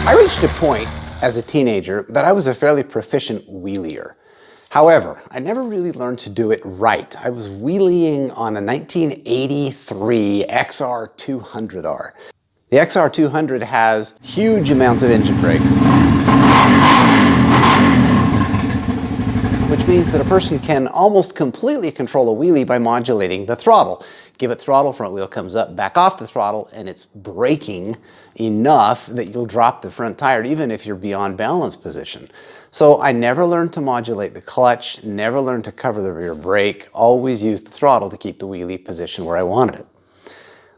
I reached a point as a teenager that I was a fairly proficient wheelier. However, I never really learned to do it right. I was wheeling on a 1983 XR200R. The XR200 has huge amounts of engine brake, which means that a person can almost completely control a wheelie by modulating the throttle. Give it throttle, front wheel comes up, back off the throttle, and it's braking enough that you'll drop the front tire even if you're beyond balance position. So I never learned to modulate the clutch, never learned to cover the rear brake, always used the throttle to keep the wheelie positioned where I wanted it.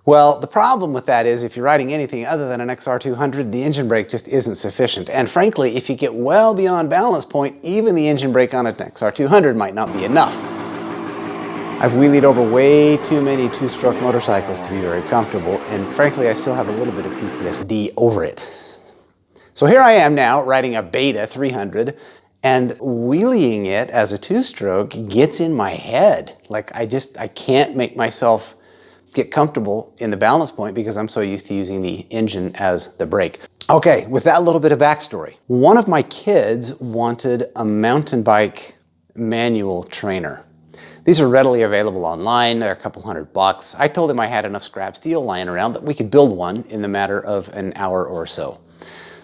Well, the problem with that is if you're riding anything other than an XR200, the engine brake just isn't sufficient. And frankly, if you get well beyond balance point, even the engine brake on an XR200 might not be enough. I've wheelied over way too many two-stroke motorcycles to be very comfortable, and frankly, I still have a little bit of PTSD over it. So here I am now riding a Beta 300, and wheeling it as a two-stroke gets in my head. Like I can't make myself get comfortable in the balance point because I'm so used to using the engine as the brake. Okay, with that little bit of backstory, one of my kids wanted a mountain bike manual trainer. These are readily available online. They're a couple $100. I told him I had enough scrap steel lying around that we could build one in the matter of an hour or so.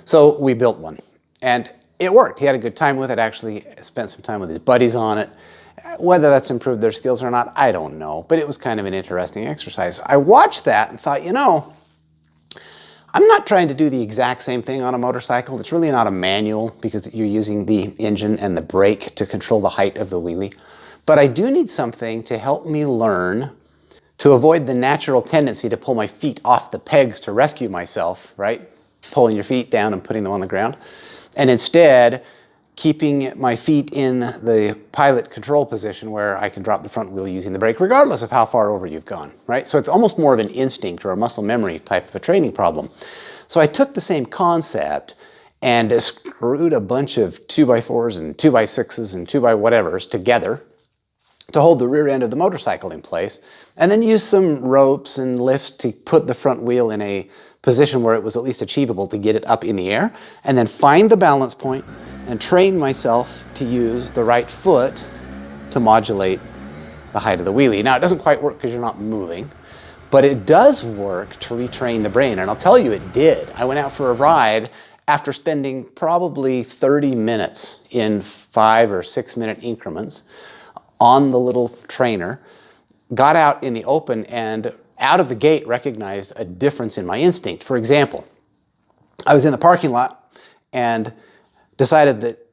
So we built one, and it worked. He had a good time with it, actually spent some time with his buddies on it. Whether that's improved their skills or not, I don't know, but it was kind of an interesting exercise. I watched that and thought, you know, I'm not trying to do the exact same thing on a motorcycle. It's really not a manual because you're using the engine and the brake to control the height of the wheelie. But I do need something to help me learn to avoid the natural tendency to pull my feet off the pegs to rescue myself, right? Pulling your feet down and putting them on the ground. And instead, keeping my feet in the pilot control position where I can drop the front wheel using the brake regardless of how far over you've gone, right? So it's almost more of an instinct or a muscle memory type of a training problem. So I took the same concept and screwed a bunch of 2x4s and 2x6s and 2x-whatevers together to hold the rear end of the motorcycle in place, and then use some ropes and lifts to put the front wheel in a position where it was at least achievable to get it up in the air, and then find the balance point and train myself to use the right foot to modulate the height of the wheelie. Now, it doesn't quite work because you're not moving, but it does work to retrain the brain, and I'll tell you it did. I went out for a ride after spending probably 30 minutes in 5 or 6 minute increments on the little trainer, got out in the open and out of the gate recognized a difference in my instinct. For example, I was in the parking lot and decided that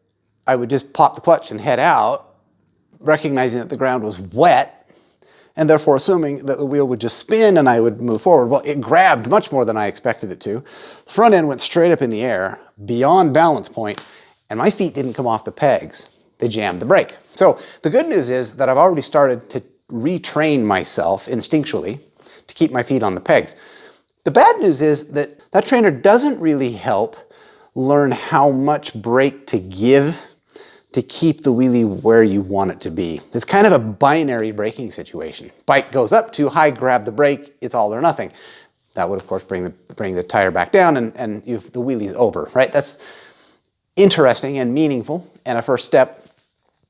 I would just pop the clutch and head out, recognizing that the ground was wet, and therefore assuming that the wheel would just spin and I would move forward. Well, it grabbed much more than I expected it to. The front end went straight up in the air, beyond balance point, and my feet didn't come off the pegs. They jammed the brake. So the good news is that I've already started to retrain myself instinctually to keep my feet on the pegs. The bad news is that that trainer doesn't really help learn how much brake to give to keep the wheelie where you want it to be. It's kind of a binary braking situation. Bike goes up too high, grab the brake, it's all or nothing. That would of course bring the tire back down and the wheelie's over, right? That's interesting and meaningful and a first step.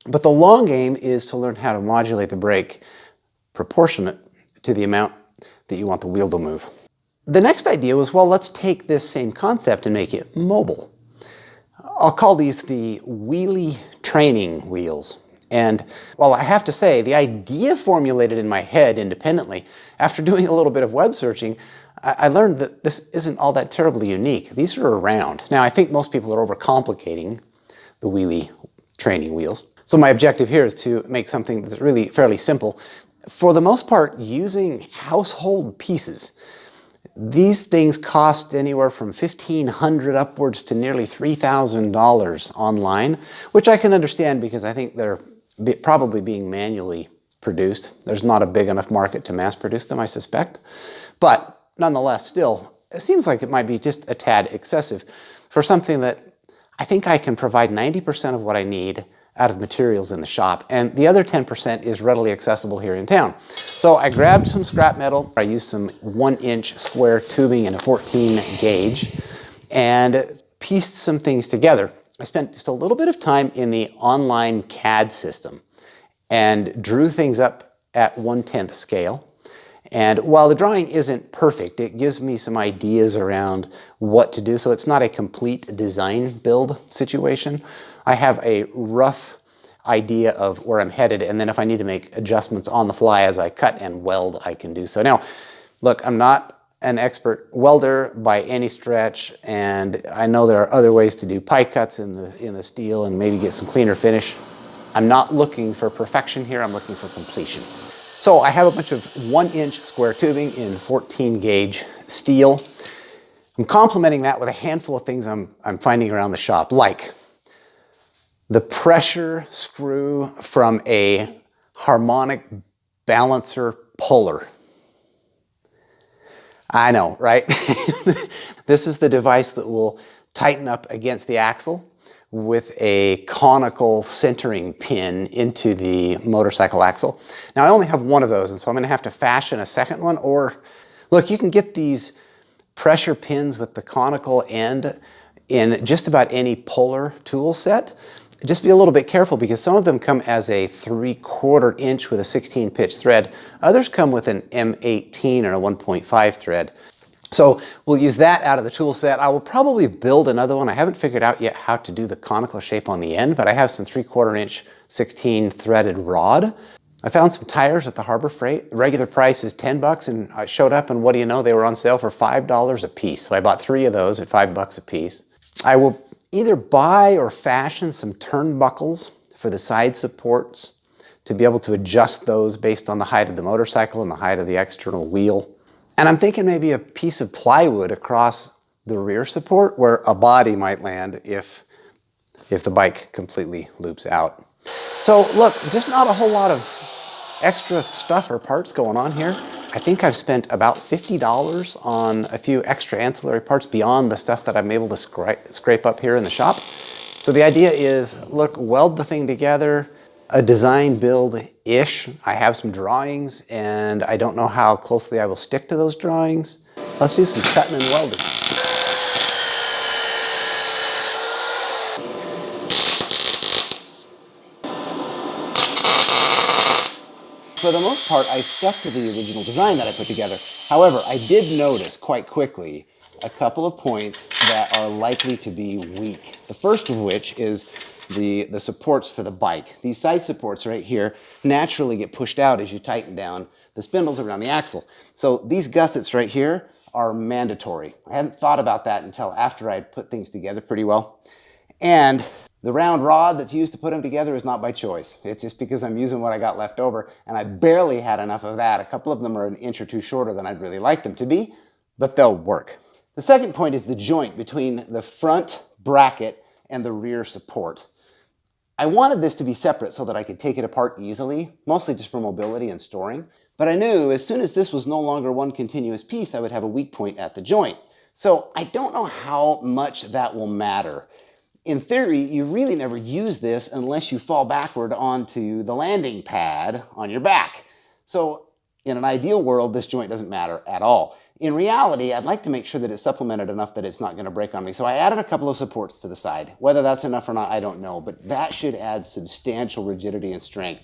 But the long game is to learn how to modulate the brake proportionate to the amount that you want the wheel to move. The next idea was, well, let's take this same concept and make it mobile. I'll call these the wheelie training wheels. And well, I have to say, the idea formulated in my head independently, after doing a little bit of web searching, I learned that this isn't all that terribly unique. These are around. Now, I think most people are overcomplicating the wheelie training wheels. So my objective here is to make something that's really fairly simple. For the most part, using household pieces. These things cost anywhere from $1,500 upwards to nearly $3,000 online, which I can understand because I think they're probably being manually produced. There's not a big enough market to mass produce them, I suspect. But nonetheless, still, it seems like it might be just a tad excessive for something that I think I can provide 90% of what I need out of materials in the shop, and the other 10% is readily accessible here in town. So I grabbed some scrap metal. I used some 1-inch square tubing in a 14 gauge and pieced some things together. I spent just a little bit of time in the online CAD system and drew things up at 1/10 scale. And while the drawing isn't perfect, it gives me some ideas around what to do. So it's not a complete design build situation. I have a rough idea of where I'm headed, and then if I need to make adjustments on the fly as I cut and weld, I can do so. Now, look, I'm not an expert welder by any stretch, and I know there are other ways to do pie cuts in the steel and maybe get some cleaner finish. I'm not looking for perfection here, I'm looking for completion. So I have a bunch of 1-inch square tubing in 14 gauge steel. I'm complementing that with a handful of things I'm finding around the shop, like the pressure screw from a harmonic balancer puller. I know, right? This is the device that will tighten up against the axle with a conical centering pin into the motorcycle axle. Now I only have one of those, and so I'm gonna have to fashion a second one, or look, you can get these pressure pins with the conical end in just about any puller tool set. Just be a little bit careful because some of them come as a 3/4 inch with a 16 pitch thread. Others come with an M18 or a 1.5 thread. So we'll use that out of the tool set. I will probably build another one. I haven't figured out yet how to do the conical shape on the end, but I have some 3/4 inch 16 threaded rod. I found some tires at the Harbor Freight. The regular price is 10 bucks, and I showed up, and what do you know, they were on sale for $5 a piece. So I bought 3 of those at 5 bucks a piece. I will either buy or fashion some turnbuckles for the side supports to be able to adjust those based on the height of the motorcycle and the height of the external wheel. And I'm thinking maybe a piece of plywood across the rear support where a body might land if the bike completely loops out. So look, just not a whole lot of extra stuff or parts going on here. I think I've spent about $50 on a few extra ancillary parts beyond the stuff that I'm able to scrape up here in the shop. So the idea is, look, weld the thing together, a design build-ish. I have some drawings, and I don't know how closely I will stick to those drawings. Let's do some cutting and welding. For the most part, I stuck to the original design that I put together. However, I did notice quite quickly a couple of points that are likely to be weak. The first of which is the supports for the bike. These side supports right here naturally get pushed out as you tighten down the spindles around the axle. So these gussets right here are mandatory. I hadn't thought about that until after I'd put things together pretty well. And the round rod that's used to put them together is not by choice. It's just because I'm using what I got left over, and I barely had enough of that. A couple of them are an inch or two shorter than I'd really like them to be, but they'll work. The second point is the joint between the front bracket and the rear support. I wanted this to be separate so that I could take it apart easily, mostly just for mobility and storing. But I knew as soon as this was no longer one continuous piece, I would have a weak point at the joint. So I don't know how much that will matter. In theory, you really never use this unless you fall backward onto the landing pad on your back. So in an ideal world, this joint doesn't matter at all. In reality, I'd like to make sure that it's supplemented enough that it's not going to break on me. So I added a couple of supports to the side. Whether that's enough or not, I don't know, but that should add substantial rigidity and strength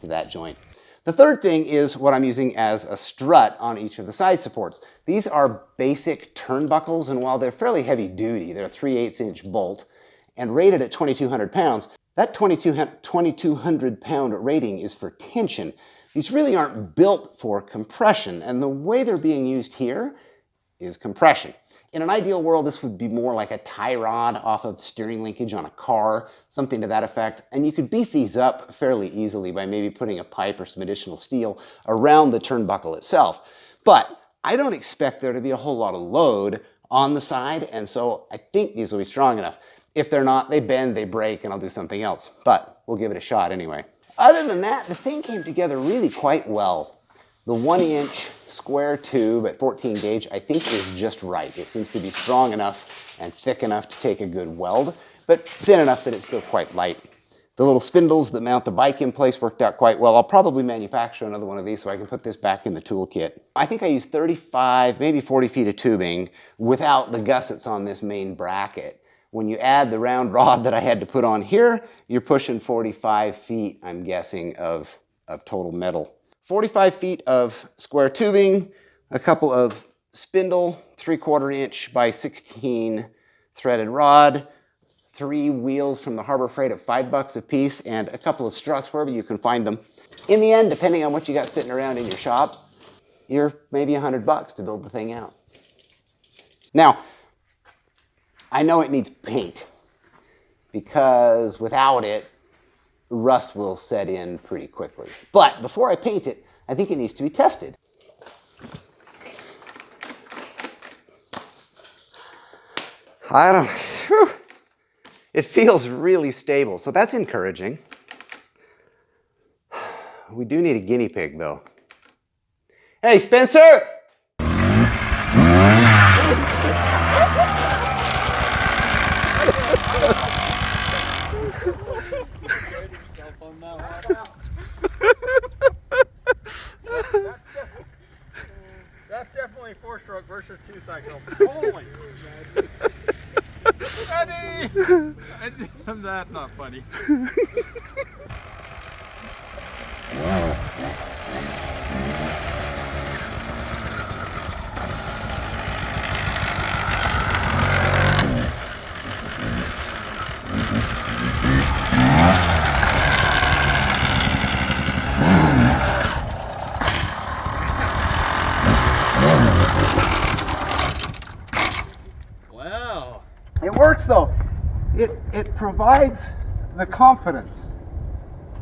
to that joint. The third thing is what I'm using as a strut on each of the side supports. These are basic turnbuckles, and while they're fairly heavy duty, they're a 3/8 inch bolt, and rated at 2,200 pounds, that 2,200 pound rating is for tension. These really aren't built for compression, and the way they're being used here is compression. In an ideal world, this would be more like a tie rod off of steering linkage on a car, something to that effect, and you could beef these up fairly easily by maybe putting a pipe or some additional steel around the turnbuckle itself. But I don't expect there to be a whole lot of load on the side, and so I think these will be strong enough. If they're not, they bend, they break, and I'll do something else. But we'll give it a shot anyway. Other than that, the thing came together really quite well. The 1-inch square tube at 14 gauge, I think, is just right. It seems to be strong enough and thick enough to take a good weld, but thin enough that it's still quite light. The little spindles that mount the bike in place worked out quite well. I'll probably manufacture another one of these so I can put this back in the toolkit. I think I used 35, maybe 40 feet of tubing without the gussets on this main bracket. When you add the round rod that I had to put on here, you're pushing 45 feet, I'm guessing, of total metal. 45 feet of square tubing, a couple of spindle, 3/4 inch by 16 threaded rod, 3 wheels from the Harbor Freight at $5 a piece, and a couple of struts wherever you can find them. In the end, depending on what you got sitting around in your shop, you're maybe $100 to build the thing out. Now, I know it needs paint because without it, rust will set in pretty quickly. But before I paint it, I think it needs to be tested. Whew. It feels really stable, so that's encouraging. We do need a guinea pig, though. Hey, Spencer! That's definitely 4-stroke versus 2-cycle. Holy! Eddie! That's not funny. Wow. It works though. It provides the confidence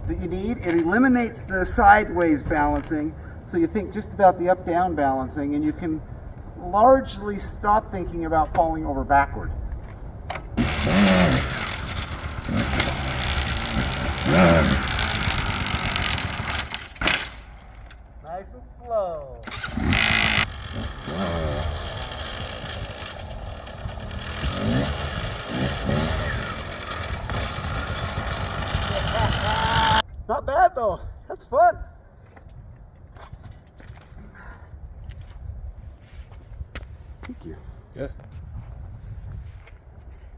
that you need. It eliminates the sideways balancing, so you think just about the up-down balancing, and you can largely stop thinking about falling over backward. Nice and slow. Not bad though. That's fun. Thank you. Yeah.